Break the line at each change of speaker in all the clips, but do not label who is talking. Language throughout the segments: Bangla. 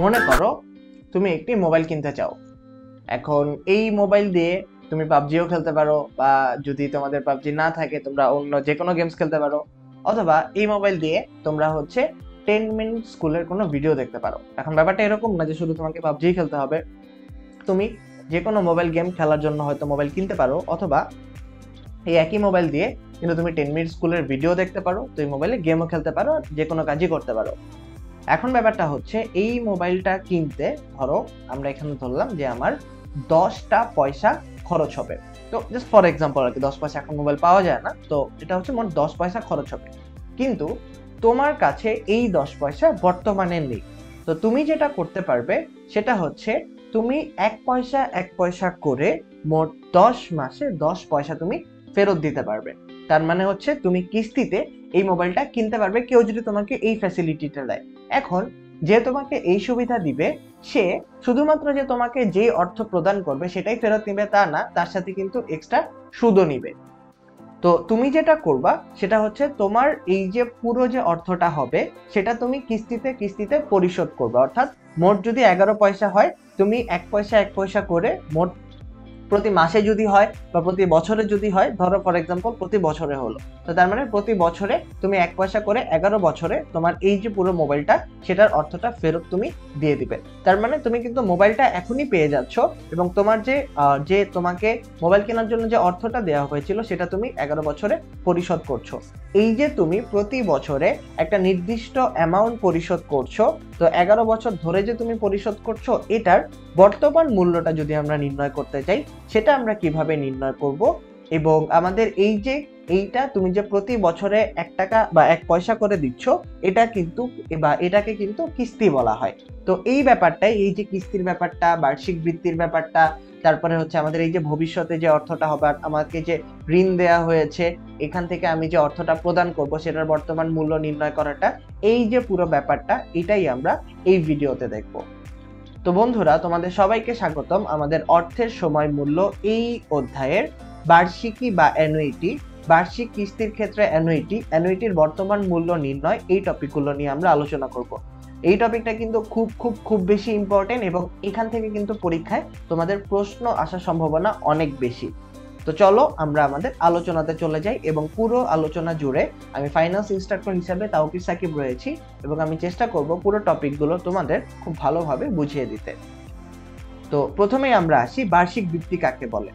মনে করো তুমি একটি মোবাইল কিনতে চাও। এখন এই মোবাইল দিয়ে তুমি পাবজিও খেলতে পারো, বা যদি তোমাদের পাবজি না থাকে তোমরা অন্য যে কোনো গেমস খেলতে পারো, অথবা এই মোবাইল দিয়ে তোমরা 10 মিনিট স্কুলের কোনো ভিডিও দেখতে পারো। এখন ব্যাপারটা এরকম না যে শুধু তোমাকে পাবজি খেলতে হবে। তুমি যে কোনো মোবাইল গেম খেলার জন্য হয়তো মোবাইল কিনতে পারো, অথবা এই একই মোবাইল দিয়ে কিন্তু তুমি 10 মিনিট স্কুলের ভিডিও দেখতে পারো, তুমি মোবাইলে গেমও খেলতে পারো, আর যে কোনো কাজই করতে পারো। এখন ব্যাপারটা হচ্ছে এই মোবাইলটা কিনতে ধরো আমরা এখানে ধরলাম যে আমার 10টা পয়সা খরচ হবে। তো জাস্ট ফর এক্সাম্পল আর কি, 10 পয়সা এখন মোবাইল পাওয়া যায় না, তো এটা হচ্ছে মোট 10 পয়সা খরচ হবে। কিন্তু তোমার কাছে এই 10 পয়সা বর্তমানে নেই। তো তুমি যেটা করতে পারবে সেটা হচ্ছে তুমি 1 পয়সা 1 পয়সা করে মোট 10 মাসে 10 পয়সা তুমি ফেরত দিতে পারবে। তার মানে হচ্ছে তুমি কিস্তিতে এই মোবাইলটা কিনতে পারবে, কেউ যদি তোমাকে এই ফ্যাসিলিটিটা দেয়। এখন যে তোমাকে এই সুবিধা দিবে সে শুধুমাত্র যে তোমাকে যে অর্থ প্রদান করবে সেটাই ফেরত নিবে তা না, তার সাথে কিন্তু এক্সট্রা সুদও নিবে। তো তুমি যেটা করবা সেটা হচ্ছে তোমার এই যে পুরো যে অর্থটা হবে সেটা তুমি কিস্তিতে কিস্তিতে পরিশোধ করবে। অর্থাৎ মোট যদি 11 পয়সা হয়, তুমি 1 পয়সা 1 পয়সা করে মোট প্রতি মাসে যদি হয় বা প্রতি বছরে যদি হয়, ধরো ফর এক্সাম্পল প্রতি বছরে হলো, তো তার মানে প্রতি বছরে তুমি 1 পয়সা করে 11 বছরে তোমার এই যে পুরো মোবাইলটা সেটার অর্থটা ফেরত তুমি দিয়ে দিবে। তার মানে তুমি কিন্তু মোবাইলটা এখনই পেয়ে যাচ্ছ, এবং তোমার যে তোমাকে মোবাইল কেনার জন্য যে অর্থটা দেওয়া হয়েছিল সেটা তুমি 11 বছরে পরিশোধ করছো। এই যে তুমি প্রতি বছরে একটা নির্দিষ্ট অ্যামাউন্ট পরিশোধ করছো, তো 11 বছর ধরে যে তুমি পরিশোধ করছো, এটার বর্তমান মূল্যটা যদি আমরা নির্ণয় করতে চাই সেটা আমরা কিভাবে নির্ণয় করব, এবং আমাদের এইটা তুমি যে প্রতি বছরে 1 টাকা বা 1 পয়সা করে দিচ্ছ, এটা কিন্তু বা এটাকে কিন্তু কিস্তি বলা হয়। তো এই ব্যাপারটাই, এই যে কিস্তির ব্যাপারটা, বার্ষিক বৃত্তির ব্যাপারটা, তারপরে হচ্ছে আমাদের এই যে ভবিষ্যতে যে অর্থটা হবে, আমাকে যে ঋণ দেয়া হয়েছে এখান থেকে আমি যে অর্থটা প্রদান করব সেটার বর্তমান মূল্য নির্ণয় করাটা, এই যে পুরো ব্যাপারটা এটাই আমরা এই ভিডিওতে দেখব। তো বন্ধুরা, তোমাদের সবাইকে স্বাগতম আমাদের অর্থের সময় মূল্য এই অধ্যায়ের বার্ষিকী বা অ্যানুইটি, বার্ষিক কিস্তির ক্ষেত্রে অ্যানুইটির বর্তমান মূল্য নির্ণয়, এই টপিকগুলো নিয়ে আমরা আলোচনা করব। এই টপিকটা কিন্তু খুব খুব খুব বেশি ইম্পর্টেন্ট, এবং এখান থেকে কিন্তু পরীক্ষায় তোমাদের প্রশ্ন আসার সম্ভাবনা অনেক বেশি। তো চলো আমরা আমাদের আলোচনাতে চলে যাই, এবং পুরো আলোচনা জুড়ে আমি ফাইন্যান্স ইনস্ট্রাক্টর হিসেবে তাওকির সাকিব রয়েছি, এবং আমি চেষ্টা করব পুরো টপিকগুলো তোমাদের খুব ভালোভাবে বুঝিয়ে দিতে। তো প্রথমেই আমরা আসি বার্ষিক বৃত্তি কাকে বলে,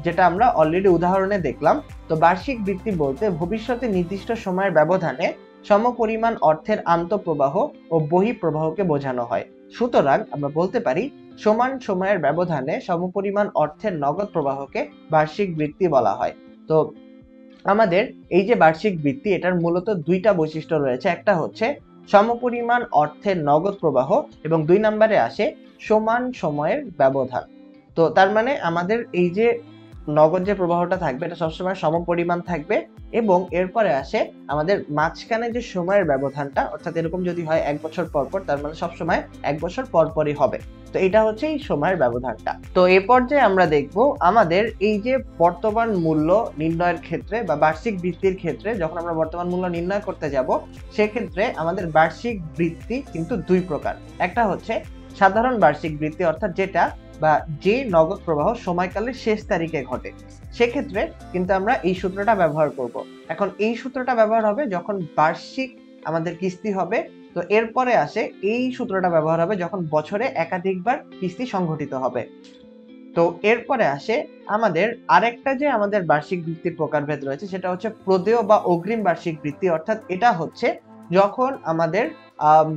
যেটা আমরা অলরেডি উদাহরণে দেখলাম। তো বার্ষিক বৃত্তি বলতে ভবিষ্যতে নির্দিষ্ট সময়ের ব্যবধানে সমপরিমাণ অর্থের আন্তঃপ্রবাহ ও বহিঃপ্রবাহকে বোঝানো হয়। সুতরাং আমরা বলতে পারি সমান সময়ের ব্যবধানে সমপরিমাণ অর্থের নগদ প্রবাহকে বার্ষিক বৃত্তি বলা হয়। তো আমাদের এই যে বার্ষিক বৃত্তি, এটার মূলত দুইটা বৈশিষ্ট্য রয়েছে। একটা হচ্ছে সমপরিমাণ অর্থের নগদ প্রবাহ, এবং 2 নম্বরে আসে সমান সময়ের ব্যবধান। তো তার মানে আমাদের এই যে নগদ যে প্রবাহটা থাকবে এটা সবসময় সমপরিমাণ থাকবে, এবং এরপরে আসে আমাদের মাঝখানে যে সময়ের ব্যবধানটা, অর্থাৎ এরকম যদি হয় 1 বছর পর পর, তার মানে সবসময় 1 বছর পর পরই হবে। তো এটা হচ্ছে এই সময়ের ব্যবধানটা। তো এই পর্যায়ে আমরা দেখব আমাদের এই যে বর্তমান মূল্য নির্ণয়ের ক্ষেত্রে বা বার্ষিক বৃত্তির ক্ষেত্রে, যখন আমরা বর্তমান মূল্য নির্ণয় করতে যাব সেক্ষেত্রে আমাদের বার্ষিক বৃত্তি কিন্তু 2 প্রকার। একটা হচ্ছে সাধারণ বার্ষিক বৃত্তি, অর্থাৎ যেটা বা যে নগদ প্রবাহ সময়কালের শেষ তারিখে ঘটে, সেক্ষেত্রে কিন্তু আমরা এই সূত্রটা ব্যবহার করব। এখন এই সূত্রটা ব্যবহার হবে যখন বার্ষিক আমাদের কিস্তি হবে। তো এরপরে আসে এই সূত্রটা ব্যবহার হবে যখন বছরে একাধিকবার কিস্তি সংঘটিত হবে। তো এরপরে আসে আমাদের আরেকটা যে আমাদের বার্ষিক বৃত্তির প্রকারভেদ রয়েছে, সেটা হচ্ছে প্রদেয় বা অগ্রিম বার্ষিক বৃত্তি। অর্থাৎ এটা হচ্ছে যখন আমাদের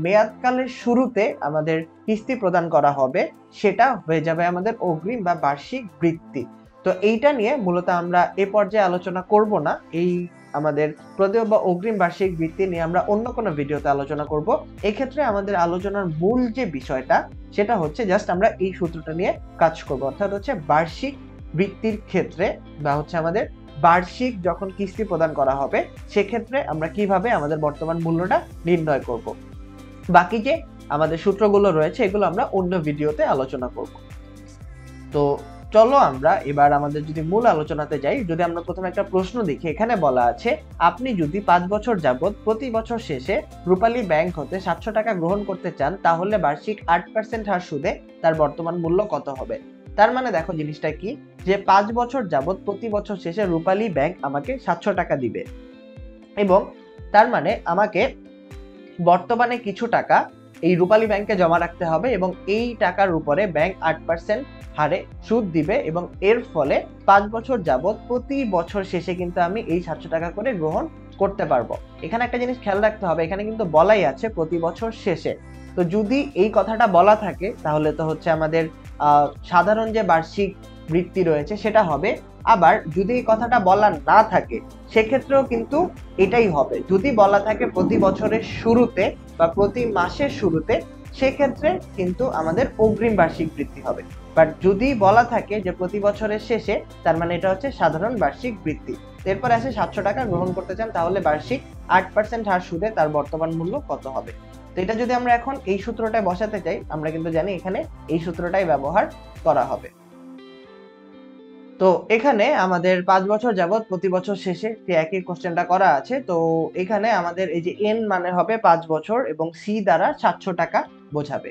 মেয়াদকালের শুরুতে আমাদের কিস্তি প্রদান করা হবে, সেটা হয়ে যাবে আমাদের অগ্রিম বা বার্ষিক বৃত্তি। তো এইটা নিয়ে মূলত আমরা এ পর্যায়ে আলোচনা করব না। এই আমাদের প্রদেয় বা অগ্রিম বার্ষিক বৃত্তি নিয়ে আমরা অন্য কোনো ভিডিওতে আলোচনা করব। এক্ষেত্রে আমাদের আলোচনার মূল যে বিষয়টা সেটা হচ্ছে জাস্ট আমরা এই সূত্রটা নিয়ে কাজ করব, অর্থাৎ হচ্ছে বার্ষিক বৃত্তির ক্ষেত্রে বা হচ্ছে আমাদের বার্ষিক যখন কিস্তি প্রদান করা হবে সেক্ষেত্রে আমরা কিভাবে আমাদের বর্তমান মূল্যটা নির্ণয় করব। বাকি যে আমাদের সূত্রগুলো রয়েছে এগুলো আমরা অন্য ভিডিওতে আলোচনা করব। তো চলো আমরা এবার আমাদের যদি মূল আলোচনাতে যাই, যদি আমরা প্রথমে একটা প্রশ্ন দেখি, এখানে বলা আছে আপনি যদি 5 বছর যাবত প্রতি বছর শেষে রূপালী ব্যাংক হতে 700 টাকা গ্রহণ করতে চান, তাহলে বার্ষিক 8% হার সুদে তার বর্তমান মূল্য কত হবে। তার মানে দেখো জিনিসটা কি, যে 5 বছর যাবত প্রতি বছর শেষে রূপালী ব্যাংক আমাকে 700 টাকা দিবে এবং তার মানে আমাকে বর্তমানে কিছু টাকা এই রূপালী ব্যাংকে জমা রাখতে হবে এবং এই টাকার উপরে ব্যাংক 8% হারে সুদ দিবে এবং এর ফলে 5 বছর যাবত প্রতি বছর শেষে কিন্তু আমি এই 700 টাকা করে গ্রহণ করতে পারবো। এখানে একটা জিনিস খেয়াল রাখতে হবে, এখানে কিন্তু বলাই আছে প্রতি বছর শেষে। তো যদি এই কথাটা বলা থাকে তাহলে তো হচ্ছে আমাদের সাধারণ যে বার্ষিক বৃত্তি রয়েছে সেটা হবে। আবার যদি এই কথাটা বলা না থাকে সেক্ষেত্রেও কিন্তু এটাই হবে। যদি বলা থাকে প্রতি বছরের শুরুতে বা প্রতি মাসের শুরুতে, সেক্ষেত্রে কিন্তু আমাদের অগ্রিম বার্ষিক বৃত্তি হবে। বাট যদি বলা থাকে যে প্রতি বছরের শেষে, তার মানে এটা হচ্ছে সাধারণ বার্ষিক বৃত্তি। এরপর আসে 700 টাকা গ্রহণ করতে চান, তাহলে বার্ষিক 8% হার সুদে তার বর্তমান মূল্য কত হবে। তো এটা যদি আমরা এখন এই সূত্রটায় বসাতে চাই, আমরা কিন্তু জানি এখানে এই সূত্রটাই ব্যবহার করা হবে। তো এখানে আমাদের 5 বছর যাবত প্রতি বছর শেষে যে একই কোশ্চেনটা করা আছে। তো এখানে আমাদের এই যে এন মানে হবে 5 বছর এবং সি দ্বারা 700 টাকা বোঝাবে।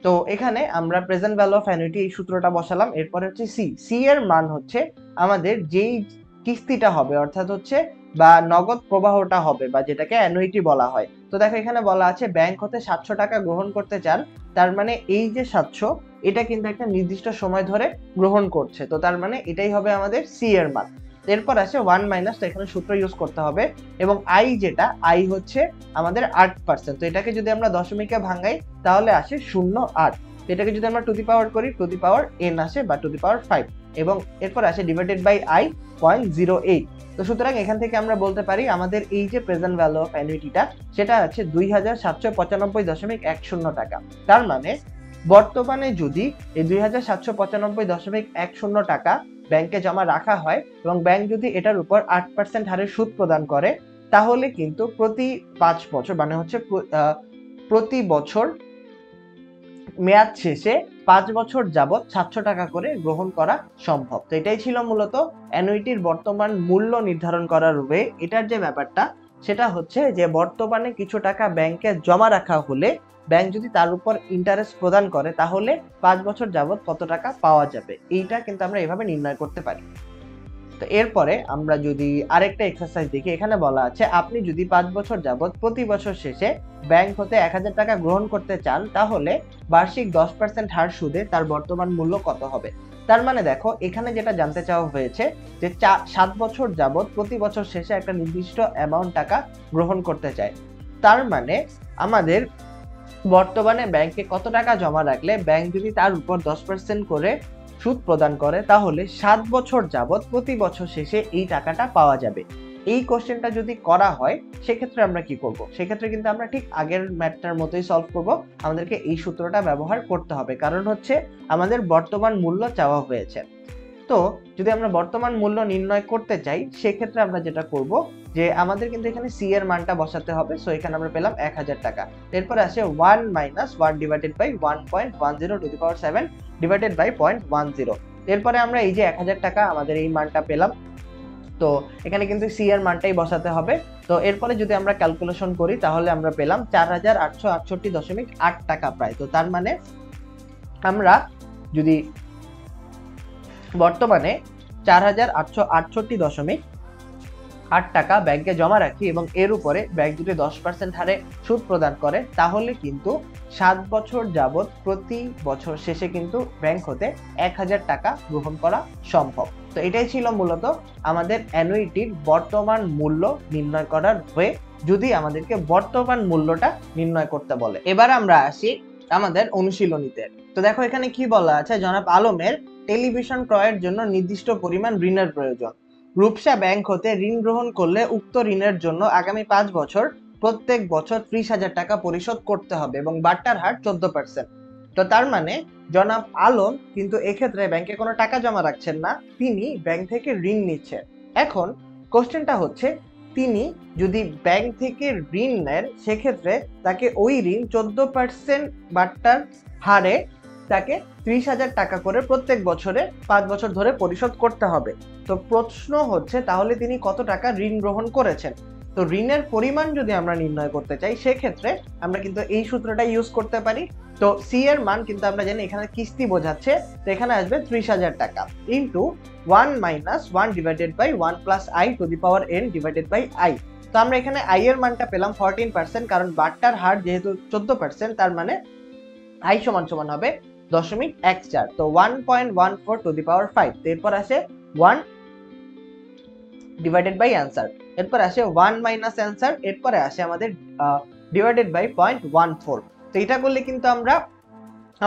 তো এখানে আমরা প্রেজেন্ট ভ্যালু অফ অ্যানুইটি এই সূত্রটা বসালাম। এরপরে হচ্ছে সি, সি এর মান হচ্ছে আমাদের যেই কিস্তিটা হবে, অর্থাৎ হচ্ছে বা নগদ প্রবাহটা হবে বা যেটাকে অ্যানুইটি বলা হয়। তো দেখো এখানে বলা আছে ব্যাংক হতে 700 টাকা গ্রহণ করতে চান, তার মানে এই যে 700 এটা কিন্তু একটা নির্দিষ্ট সময় ধরে গ্রহণ করছে। তো তার মানে এটাই হবে আমাদের সি এর মান। এরপর আসে 1 মাইনাস, তো এখানে সূত্র ইউজ করতে হবে এবং আই যেটা আই হচ্ছে আমাদের 8%। তো এটাকে যদি আমরা দশমিকে ভাঙাই তাহলে আসে 0.8। এটাকে যদি আমরা টু দি পাওয়ার করি, টু দি পাওয়ার n আসে বা টু দি পাওয়ার 5 এবং এরপর আসে ডিভাইডেড বাই আই 0.08। তো সুতরাং এখান থেকে আমরা বলতে পারি আমাদের এই যে প্রেজেন্ট ভ্যালু অফ অ্যানুইটিটা সেটা আছে 2795.10 টাকা। তার মানে বর্তমানে যদি এই 2795.10 টাকা ব্যাংকে জমা রাখা হয় এবং ব্যাংক যদি এটার উপর 8% হারে সুদ প্রদান করে, তাহলে কিন্তু প্রতি 5 বছর মানে হচ্ছে প্রতি বছর মেয়াদ শেষে 5 বছর যাবত 700 টাকা করে গ্রহণ করা সম্ভব। তো এটাই ছিল মূলত অ্যানুইটির বর্তমান মূল্য নির্ধারণ করার ওয়ে। এটার যে ব্যাপারটা সেটা হচ্ছে যে বর্তমানে কিছু টাকা ব্যাংকে জমা রাখা হলে ব্যাংক যদি তার উপর ইন্টারেস্ট প্রদান করে তাহলে 5 বছর যাবত কত টাকা পাওয়া যাবে, এইটা কিন্তু আমরা এভাবে নির্ণয় করতে পারি। তো এরপরে আমরা যদি আরেকটা এক্সারসাইজ দেখি, এখানে বলা আছে আপনি যদি 5 বছর যাবত প্রতি বছর শেষে ব্যাংক হতে 1000 টাকা গ্রহণ করতে চান, তাহলে বার্ষিক 10% হার সুদে তার বর্তমান মূল্য কত হবে। তার মানে দেখো এখানে যেটা জানতে চাওয়া হয়েছে যে 7 বছর যাবত প্রতি বছর শেষে একটা নির্দিষ্ট অ্যামাউন্ট টাকা গ্রহণ করতে চায়। তার মানে আমাদের বর্তমানে ব্যাংকে কত টাকা জমা রাখলে ব্যাংক যদি তার উপর 10% করে সুদ প্রদান করে, তাহলে 7 বছর যাবত প্রতি বছর শেষে এই টাকাটা পাওয়া যাবে। এই কোশ্চেনটা যদি করা হয় সেক্ষেত্রে আমরা কি করব, সেক্ষেত্রে কিন্তু আমরা ঠিক আগের ম্যাথটার মতোই সলভ করব। আমাদেরকে এই সূত্রটা ব্যবহার করতে হবে, কারণ হচ্ছে আমাদের বর্তমান মূল্য চাওয়া হয়েছে। তো যদি আমরা বর্তমান মূল্য নির্ণয় করতে চাই সেক্ষেত্রে আমরা যেটা করব যে আমাদের কিন্তু এখানে সি এর মানটা বসাতে হবে। সো এখানে আমরা পেলাম 1000 টাকা। এরপর আসে 1 minus 1 divided by 1.10 to the power 7 divided by 0.10। এরপরে আমরা এই যে 1000 টাকা আমাদের এই মানটা পেলাম, তো এখানে কিন্তু সি এর মানটাই বসাতে হবে। তো এরপরে যদি আমরা ক্যালকুলেশন করি তাহলে আমরা পেলাম 4868.8 টাকা প্রায়। তো তার মানে আমরা যদি বর্তমানে 4868.8 টাকা ব্যাংকে জমা রাখি এবং এর উপরে ব্যাংক যদি 10% হারে সুদ প্রদান করে, তাহলে কিন্তু 7 বছর যাবত প্রতি বছর শেষে কিন্তু ব্যাংক হতে 1000 টাকা গ্রহণ করা সম্ভব। তো এটাই ছিল মূলত আমাদের অ্যানুইটির বর্তমান মূল্য নির্ণয় করার ওয়ে, যদি আমাদেরকে বর্তমান মূল্যটা নির্ণয় করতে বলে। এবার আমরা আসি আমাদের অনুশীলনীতে। তো দেখো এখানে কি বলা আছে, জনাব আলমের টেলিভিশন ক্রয়ের জন্য নির্দিষ্ট পরিমাণ ঋণের প্রয়োজন। রূপসা ব্যাংক হতে ঋণ গ্রহণ করলে উক্ত ঋণের জন্য আগামী 5 বছর প্রত্যেক বছর 30,000 টাকা পরিশোধ করতে হবে এবং বাট্টার হার 14%। তো তার মানে জনাব আলম কিন্তু এক্ষেত্রে ব্যাংকে কোনো টাকা জমা রাখছেন না, তিনি ব্যাংক থেকে ঋণ নিচ্ছেন। এখন কোশ্চেনটা হচ্ছে তিনি যদি ব্যাংক থেকে ঋণ নেন সেক্ষেত্রে তাকে ওই ঋণ 14% বাট্টার হারে তাকে 30,000 টাকা করে প্রত্যেক বছরে 5 বছর ধরে পরিশোধ করতে হবে। তো প্রশ্ন হচ্ছে তাহলে তিনি কত টাকা ঋণ গ্রহণ করেছেন। তো ঋণের পরিমাণ যদি আমরা নির্ণয় করতে চাই সেক্ষেত্রে আমরা কিন্তু এই সূত্রটা ইউজ করতে পারি। তো সি এর মান কিন্তু আমরা জানি এখানে কিস্তি বোঝাচ্ছে, তো এখানে আসবে 30,000 টাকা into 1 minus 1 divided by 1 plus i to the power n divided by i. তো আমরা এখানে আই এর মানটা পেলাম 14%, কারণ বাট্টার হার যেহেতু 14%, তার মানে আই সমান সমান হবে 0.14, তো 1.14 টু দি পাওয়ার 5। এরপর আসে 1 ডিভাইডেড বাই অ্যান্সার, এরপর আসে 1 মাইনাস অ্যান্সার, এরপরে আসে আমাদের ডিভাইডেড বাই 0.14। তো এটা করলে কিন্তু আমরা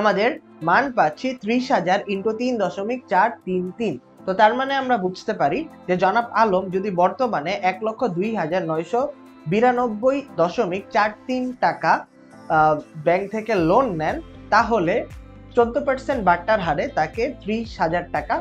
আমাদের মান পাচ্ছি 30,000 ইন্টু 3.433। তো তার মানে আমরা বুঝতে পারি যে জনাব আলম যদি বর্তমানে 1,02,992.43 টাকা ব্যাংক থেকে লোন নেন, তাহলে 14% বাট্টার হারে তাকে 30,000 টাকা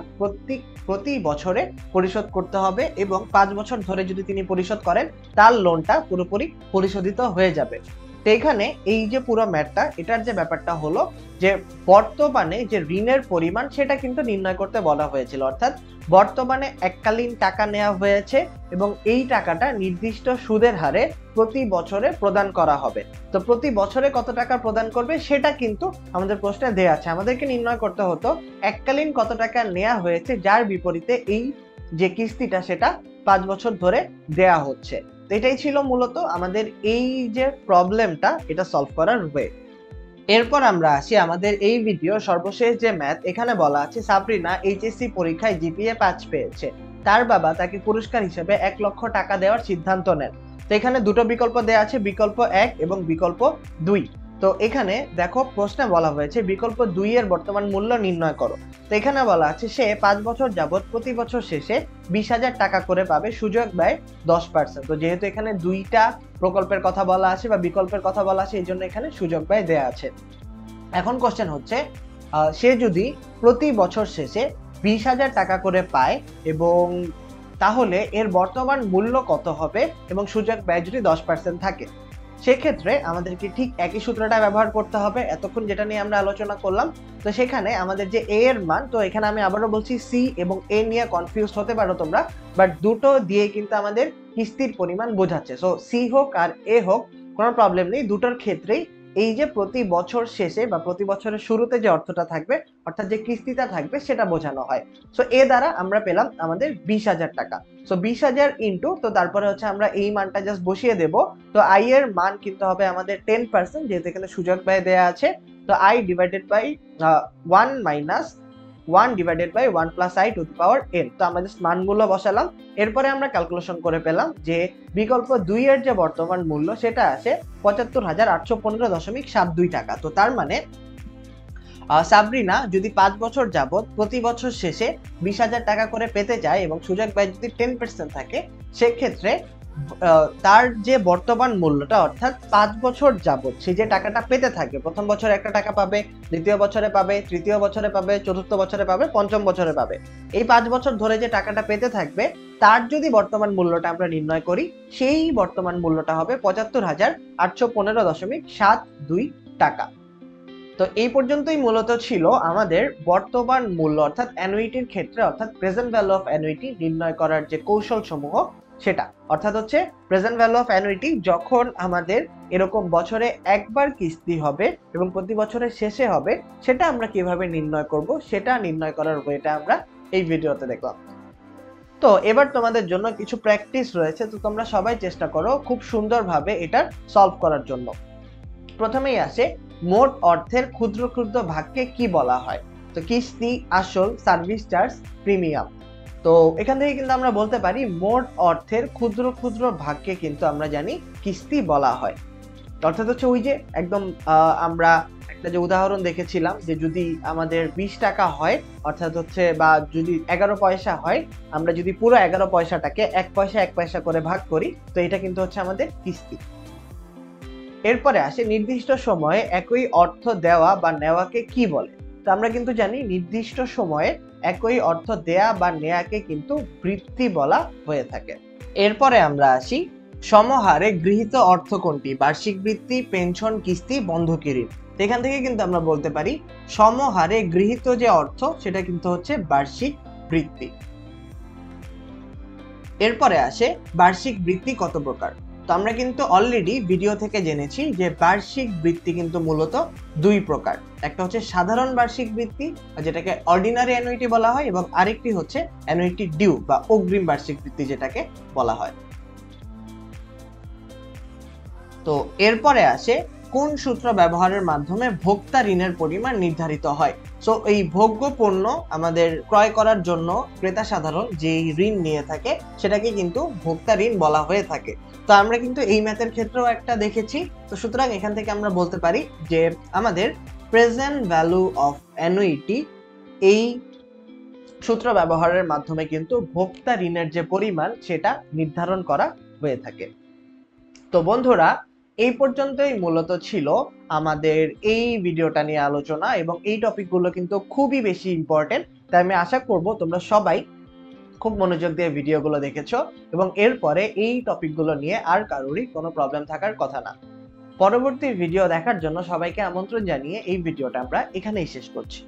প্রতি বছরে পরিশোধ করতে হবে, এবং 5 বছর ধরে যদি তিনি পরিশোধ করেন তার লোনটা পুরোপুরি পরিশোধিত হয়ে যাবে। তো এখানে এই যে পুরো ম্যাথটা, এটার যে ব্যাপারটা হলো যে বর্তমানে যে ঋণের পরিমাণ সেটা কিন্তু নির্ণয় করতে বলা হয়েছিল, অর্থাৎ বর্তমানে এককালীন টাকা নেওয়া হয়েছে এবং এই টাকাটা নির্দিষ্ট সুদের হারে প্রতি বছরে প্রদান করা হবে। তো প্রতি বছরে কত টাকা প্রদান করবে সেটা কিন্তু আমাদের প্রশ্নে দেয়া আছে। আমাদেরকে নির্ণয় করতে হতো এককালীন কত টাকা নেওয়া হয়েছে যার বিপরীতে এই যে কিস্তিটা সেটা 5 বছর ধরে দেয়া হচ্ছে। তো এটাই ছিল মূলত আমাদের এই যে প্রবলেমটা, এটা সলভ করার ওয়ে। এরপর আমরা আসি আমাদের এই ভিডিও সর্বশেষ যে ম্যাথ। এখানে বলা আছে সাবরিনা এইচএসসি পরীক্ষায় জিপিএ 5 পেয়েছে, তার বাবা তাকে পুরস্কার হিসেবে 1 লক্ষ টাকা দেওয়ার সিদ্ধান্ত নেন। তো এখানে দুটো বিকল্প দেওয়া আছে, বিকল্প 1 এবং বিকল্প 2। তো এখানে দেখো প্রশ্নে বলা হয়েছে বিকল্প 2 এর বর্তমান মূল্য নির্ণয় করো। তো এখানে বলা আছে সে 5 বছর যাবত প্রতি বছর শেষে 20,000 টাকা করে পাবে, সুযোগ ব্যয় 10%। তো যেহেতু এখানে দুইটা প্রকল্পের কথা বলা আছে বা বিকল্পের কথা বলা আছে, এই জন্য এখানে সুযোগ ব্যয় দেওয়া আছে। এখন কোশ্চেন হচ্ছে সে যদি প্রতি বছর শেষে 20,000 টাকা করে পায়, এবং তাহলে এর বর্তমান মূল্য কত হবে এবং সুযোগ ব্যয় যদি 10% থাকে, সেক্ষেত্রে আমাদেরকে ঠিক একই সূত্রটা ব্যবহার করতে হবে এতক্ষণ যেটা নিয়ে আমরা আলোচনা করলাম। তো সেখানে আমাদের যে এ এর মান, তো এখানে আমি আবারও বলছি সি এবং এ নিয়ে কনফিউজ হতে পারো তোমরা, বাট দুটো দিয়ে কিন্তু আমাদের কিস্তির পরিমাণ বোঝাচ্ছে। সো সি হোক আর এ হোক কোনো প্রবলেম নেই, দুটোর ক্ষেত্রেই এই যে প্রতি বছর শেষে বা প্রতি বছরের শুরুতে যে অর্থটা থাকবে, অর্থাৎ যে কিস্তিটা থাকবে সেটা বোঝানো হয়। সো এ দ্বারা আমরা পেলাম আমাদের 20,000 টাকা। সো 20,000 ইন্টু, তো তারপরে হচ্ছে আমরা এই মানটা জাস্ট বসিয়ে দেব। তো আই এর মান কিন্তু হবে আমাদের 10%, যেহেতু এখানে সুযোগ ব্যয় দেওয়া আছে। তো i divided by 1 minus 1 divided by 1 plus i to the power n. তো আমরা জাস্ট মানগুলো বসালাম, এরপরে আমরা ক্যালকুলেশন করে পেলাম যে বিকল্প 2 এর যে বর্তমান মূল্য সেটা আছে 75,815.72 টাকা। তো তার মানে সাবরিনা যদি 5 বছর যাবত প্রতি বছর শেষে 20,000 টাকা করে পেতে চায় এবং সুযোগ ব্যয় যদি 10% থাকে, সেক্ষেত্রে তার যে বর্তমান মূল্যটা, অর্থাৎ 5 বছর যাবত সে যে টাকাটা পেতে থাকবে, প্রথম বছরে একটা টাকা পাবে, দ্বিতীয় বছরে পাবে, তৃতীয় বছরে পাবে, চতুর্থ বছরে পাবে, পঞ্চম বছরে পাবে, এই 5 বছর ধরে যে টাকাটা পেতে থাকবে তার যদি বর্তমান মূল্যটা আমরা নির্ণয় করি, সেই বর্তমান মূল্যটা হবে 75,815.72 টাকা। তো এই পর্যন্তই মূলত ছিল আমাদের বর্তমান মূল্য অর্থাৎ অ্যানুইটির ক্ষেত্রে, অর্থাৎ প্রেজেন্ট ভ্যালু অফ অ্যানুইটি নির্ণয় করার যে কৌশল সমূহ সেটা। অর্থাৎ হচ্ছে প্রেজেন্ট ভ্যালু অফ অ্যানুইটি যখন আমাদের এরকম বছরে একবার কিস্তি হবে এবং প্রতি বছরের শেষে হবে, সেটা আমরা কিভাবে নির্ণয় করব সেটা নির্ণয় করার ওয়েটা আমরা এই ভিডিওতে দেখলাম। তো এবার তোমাদের জন্য কিছু প্র্যাকটিস রয়েছে, তো তোমরা সবাই চেষ্টা করো খুব সুন্দরভাবে এটা সলভ করার জন্য। প্রথমেই আসে মোট অর্থের ক্ষুদ্র ক্ষুদ্র ভাগকে কি বলা হয়। তো কিস্তি, আসল, সার্ভিস চার্জ, প্রিমিয়াম। তো এখান থেকে কিন্তু আমরা বলতে পারি মোট অর্থের ক্ষুদ্র ক্ষুদ্র ভাগকে কিন্তু আমরা জানি কিস্তি বলা হয়। অর্থাৎ হচ্ছে ওই যে একদম আমরা একটা যে উদাহরণ দেখেছিলাম যে যদি আমাদের 20 টাকা হয়, অর্থাৎ হচ্ছে বা যদি 11 পয়সা হয়, আমরা যদি পুরো 11 পয়সাটাকে 1 পয়সা 1 পয়সা করে ভাগ করি, তো এটা কিন্তু হচ্ছে আমাদের কিস্তি। এরপরে আসে নির্দিষ্ট সময়ে একই অর্থ দেওয়া বা নেওয়াকে কি বলে। তো আমরা কিন্তু জানি নির্দিষ্ট সময়ে একই অর্থ দেয়া বা নেয়াকে কিন্তু বৃত্তি বলা হয়ে থাকে। এরপরে আমরা আসি সমহারে গৃহীত অর্থ কোনটি, বার্ষিক বৃত্তি, পেনশন, কিস্তি, বন্ধকি ঋণ। এখান থেকে কিন্তু আমরা বলতে পারি সমহারে গৃহীত যে অর্থ সেটা কিন্তু হচ্ছে বার্ষিক বৃত্তি। এরপরে আসে বার্ষিক বৃত্তি কত প্রকার। তো আমরা কিন্তু অলরেডি ভিডিও থেকে জেনেছি যে বার্ষিক বৃত্তি কিন্তু মূলত দুই প্রকার। একটা হচ্ছে সাধারণ বার্ষিক বৃত্তি যেটাকে অর্ডিনারি অ্যানুইটি বলা হয়, এবং আরেকটি হচ্ছে অ্যানুইটি ডিউ বা অগ্রিম বার্ষিক বৃত্তি যেটাকে বলা হয়। তো এরপরে আসে কোন সূত্র ব্যবহারের মাধ্যমে ভোক্তা ঋণের পরিমাণ নির্ধারিত হয়। সো এই ভোগ্য পণ্য আমাদের ক্রয় করার জন্য ক্রেতা সাধারণ যে ঋণ নিয়ে থাকে সেটাকে কিন্তু ভোক্তা ঋণ বলা হয়ে থাকে। তো আমরা কিন্তু এই ম্যাথের ক্ষেত্রেও একটা দেখেছি। তো সুতরাং এখান থেকে আমরা বলতে পারি যে আমাদের প্রেজেন্ট ভ্যালু অফ অ্যানুইটি এই সূত্র ব্যবহারের মাধ্যমে কিন্তু ভোক্তা ঋণের যে পরিমাণ সেটা নির্ধারণ করা হয়ে থাকে। তো বন্ধুরা, এই পর্যন্তই মূলত ছিল আমাদের এই ভিডিওটা নিয়ে আলোচনা, এবং এই টপিকগুলো কিন্তু খুবই বেশি ইম্পর্টেন্ট। তাই আমি আশা করব তোমরা সবাই খুব মনোযোগ দিয়ে ভিডিওগুলো দেখেছো, এবং এরপরে এই টপিকগুলো নিয়ে আর কারোরই কোনো প্রবলেম থাকার কথা না। পরবর্তী ভিডিও দেখার জন্য সবাইকে আমন্ত্রণ জানিয়ে এই ভিডিওটা আমরা এখানেই শেষ করছি।